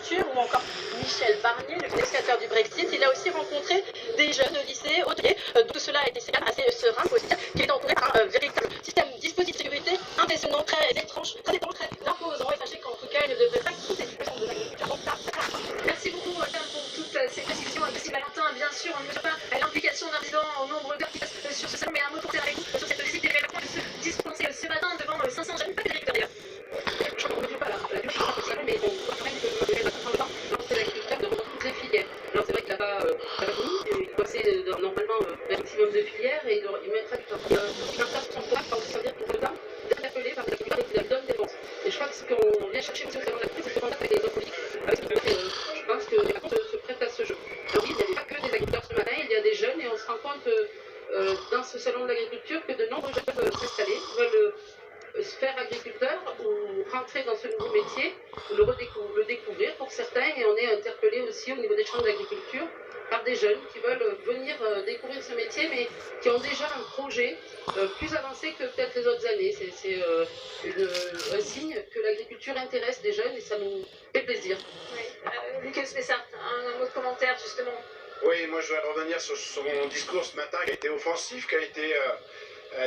l'agriculture, ou encore Michel Barnier, le négociateur du Brexit. Il a aussi rencontré des jeunes au lycée, hôteliers. Tout cela a été assez serein, faut aussi dire qu'il est entouré par un véritable système dispositif de sécurité impressionnant, très étrange, très imposant. Et sachez qu'en tout cas, il ne devrait pas quitter le champ de l'agriculture. Merci beaucoup, Tam, pour toutes ces précisions. Merci, Valentin. Bien sûr, on ne mesure pas l'implication d'un président au nombre d'heures qui passe sur ce salon, mais un mot pour terminer avec vous sur cette visite d'Emmanuel Macron de se dispenser ce matin devant 500 jeunes, pas que directeurs d'ailleurs. Je crois qu'on ne mesure pas la durée du salon, mais on voit quand même que Emmanuel Macron prend le temps de lancer l'agriculteur devant toutes les filières. Alors c'est vrai qu'il n'a pas fini, il doit passer normalement vers un maximum de filières et il mettra du temps. Il marquera son programme, ça veut dire qu'il faut le temps d'interpeller par les agriculteurs et qu'il leur donne des réponses. Et je crois que ce qu'on vient chercher aussi au salon de l'agriculture, c'est ce contact avec les hommes politiques. Je pense que les Macron se prête à ce jeu. Alors oui, il n'y avait pas que des agriculteurs ce matin, il y a des jeunes et on se rend compte dans ce salon de l'agriculture que de nombreux jeunes veulent s'installer, veulent se faire agriculteur ou rentrer dans ce nouveau métier, ou le découvrir pour certains, et on est interpellé aussi au niveau des chambres d'agriculture par des jeunes qui veulent venir découvrir ce métier, mais qui ont déjà un projet plus avancé que peut-être les autres années. C'est un signe que l'agriculture intéresse des jeunes et ça nous fait plaisir. Oui. Lucas Spessart, un mot de commentaire justement. Oui, moi je voudrais revenir sur son discours ce matin qui a été offensif, qui a été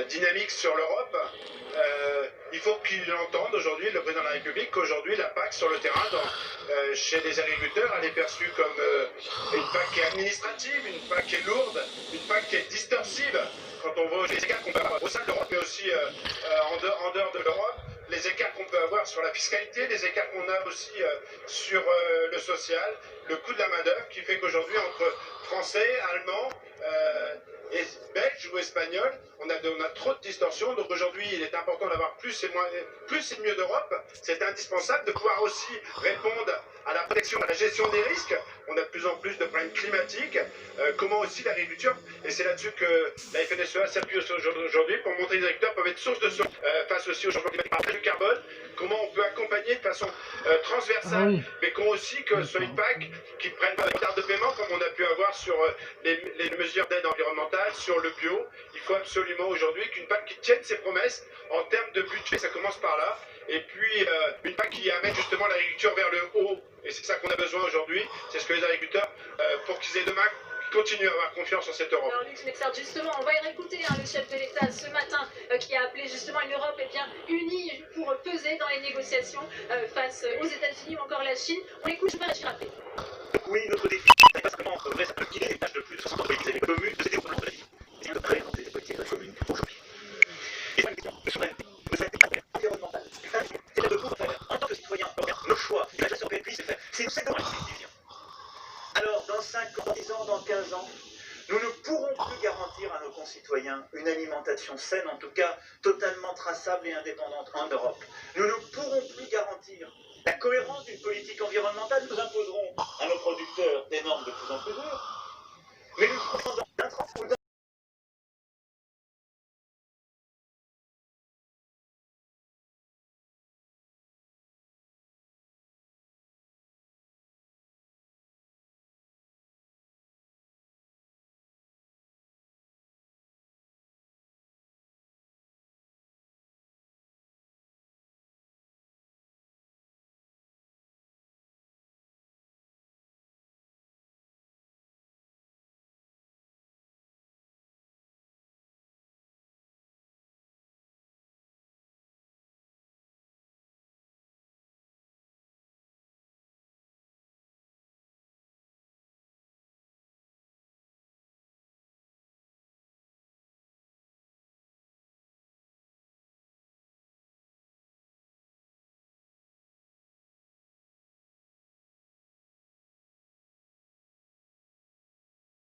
dynamique sur l'Europe. Il faut qu'il entende aujourd'hui, le président de la République, qu'aujourd'hui la PAC sur le terrain, chez les agriculteurs, elle est perçue comme une PAC qui est administrative, une PAC qui est lourde, une PAC qui est distorsive. Quand on voit les écarts qu'on peut avoir au sein de l'Europe, mais aussi en dehors de l'Europe, les écarts qu'on peut avoir sur la fiscalité, les écarts qu'on a aussi sur le social, le coût de la main-d'œuvre, qui fait qu'aujourd'hui, entre Français, Allemands, et Belges ou Espagnols, on a trop de distorsions. Donc aujourd'hui, il est important d'avoir plus et mieux d'Europe. C'est indispensable de pouvoir aussi répondre à la protection, à la gestion des risques. On a de plus en plus de problèmes climatiques. Comment aussi l'agriculture, et c'est là-dessus que la FNSEA s'appuie aujourd'hui pour montrer que les agriculteurs peuvent être source de sources face aussi au changement climatique, par du carbone. Comment on peut accompagner de façon transversale, mais qu'on aussi que ce soit une PAC qui ne prenne pas de retard de paiement comme on a pu avoir sur les mesures d'aide environnementale, sur le bio. Il faut absolument aujourd'hui qu'une PAC qui tienne ses promesses en termes de budget, ça commence par là. Et puis une PAC qui amène justement l'agriculture vers le haut. Et c'est ça qu'on a besoin aujourd'hui. C'est ce que les agriculteurs, pour qu'ils aient demain, continuent à avoir confiance en cette Europe. Alors Luc Spessart, justement, on va y réécouter le chef de l'État ce matin qui a appelé justement une Europe unie pour peser dans les négociations face aux États-Unis ou encore la Chine. On écoute, je vais réagir après. Oui, notre défi n'est pas simplement progrès, ça peut qu'il des tâches de plus de 60 politiques communes de cette évolution de la vie. C'est de présenter des politiques communes aujourd'hui. Et c'est une question de souveraineté, environnementale. C'est de pouvoir faire, en tant que citoyen européen, nos choix, la gestion européenne puisse se faire. C'est dans la vision. Alors, dans 5 ans, 10 ans, dans 15 ans, nous ne pourrons plus garantir à nos concitoyens une alimentation saine, en tout cas totalement traçable et indépendante en Europe. Nous ne pourrons plus garantir la cohérence d'une politique environnementale. Nous imposerons à nos producteurs des normes de plus en plus dures. Mais nous ferons